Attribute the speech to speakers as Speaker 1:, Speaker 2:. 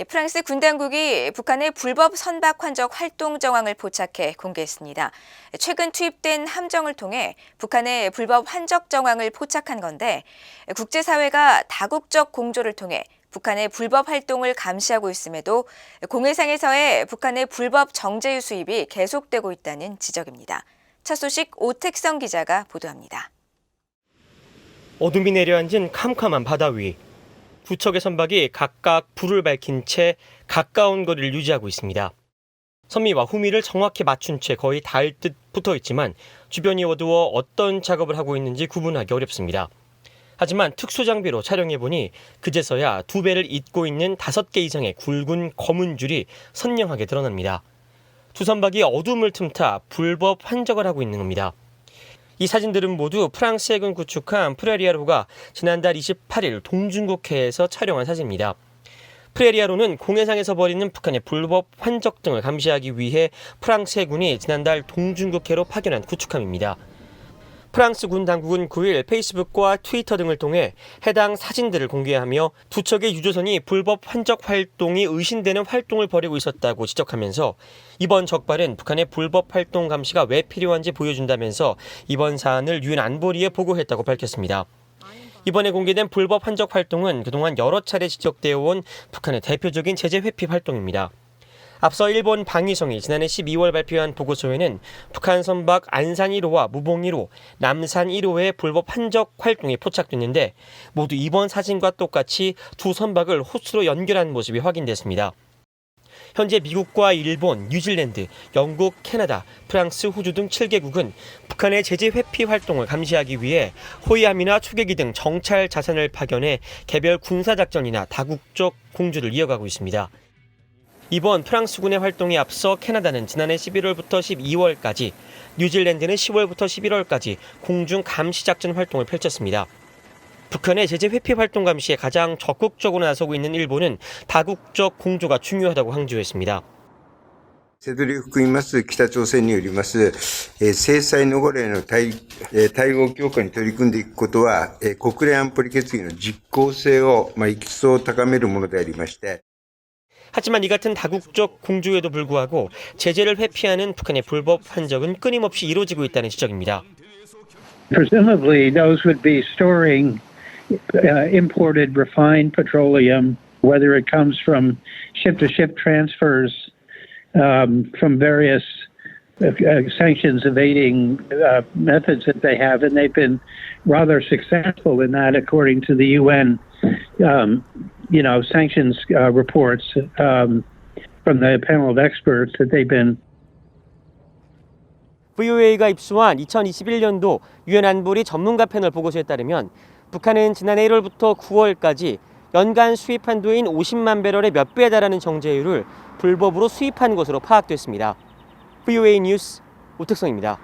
Speaker 1: 프랑스 군 당국이 북한의 불법 선박 환적 활동 정황을 포착해 공개했습니다. 최근 투입된 함정을 통해 북한의 불법 환적 정황을 포착한 건데 국제사회가 다국적 공조를 통해 북한의 불법 활동을 감시하고 있음에도 공해상에서의 북한의 불법 정제유 수입이 계속되고 있다는 지적입니다. 첫 소식 오택성 기자가 보도합니다.
Speaker 2: 어둠이 내려앉은 캄캄한 바다 위. 두 척의 선박이 각각 불을 밝힌 채 가까운 거리를 유지하고 있습니다. 선미와 후미를 정확히 맞춘 채 거의 닿을 듯 붙어 있지만 주변이 어두워 어떤 작업을 하고 있는지 구분하기 어렵습니다. 하지만 특수장비로 촬영해보니 그제서야 두 배를 잇고 있는 5개 이상의 굵은 검은 줄이 선명하게 드러납니다. 두 선박이 어둠을 틈타 불법 환적을 하고 있는 겁니다. 이 사진들은 모두 프랑스 해군 구축함 프레리아로가 지난달 28일 동중국해에서 촬영한 사진입니다. 프레리아로는 공해상에서 벌이는 북한의 불법 환적 등을 감시하기 위해 프랑스 해군이 지난달 동중국해로 파견한 구축함입니다. 프랑스 군 당국은 9일 페이스북과 트위터 등을 통해 해당 사진들을 공개하며 두 척의 유조선이 불법 환적 활동이 의심되는 활동을 벌이고 있었다고 지적하면서 이번 적발은 북한의 불법 활동 감시가 왜 필요한지 보여준다면서 이번 사안을 유엔 안보리에 보고했다고 밝혔습니다. 이번에 공개된 불법 환적 활동은 그동안 여러 차례 지적되어 온 북한의 대표적인 제재 회피 활동입니다. 앞서 일본 방위성이 지난해 12월 발표한 보고서에는 북한 선박 안산 1호와 무봉 1호, 남산 1호의 불법 환적 활동이 포착됐는데 모두 이번 사진과 똑같이 두 선박을 호수로 연결한 모습이 확인됐습니다. 현재 미국과 일본, 뉴질랜드, 영국, 캐나다, 프랑스, 호주 등 7개국은 북한의 제재 회피 활동을 감시하기 위해 호위함이나 초계기 등 정찰 자산을 파견해 개별 군사작전이나 다국적 공조를 이어가고 있습니다. 이번 프랑스군의 활동에 앞서 캐나다는 지난해 11월부터 12월까지, 뉴질랜드는 10월부터 11월까지 공중 감시작전 활동을 펼쳤습니다. 북한의 제재 회피 활동 감시에 가장 적극적으로 나서고 있는 일본은 다국적 공조가 중요하다고 강조했습니다.
Speaker 3: 瀬戸りを含みます北朝鮮によります制裁逃れの対応強化に取り組んでいくことは国連安保理決議の実効性を一層高めるものでありまして
Speaker 2: 하지만 이 같은 다국적 공조에도 불구하고 제재를 회피하는 북한의 불법 환적은 끊임없이 이루어지고 있다는 지적입니다.
Speaker 4: Presumably, those would be storing imported refined petroleum, whether it comes from ship-to-ship transfers from various sanctions evading methods that they have, and they've been rather successful in that, according to the UN. Sanctions reports from the panel of experts that they've been.
Speaker 2: VOA가 입수한 2021년도 유엔 안보리 전문가 패널 보고서에 따르면 북한은 지난해 1월부터 9월까지 연간 수입 한도인 50만 배럴의 몇 배에 달하는 정제유를 불법으로 수입한 것으로 파악됐습니다. VOA 뉴스 오택성입니다.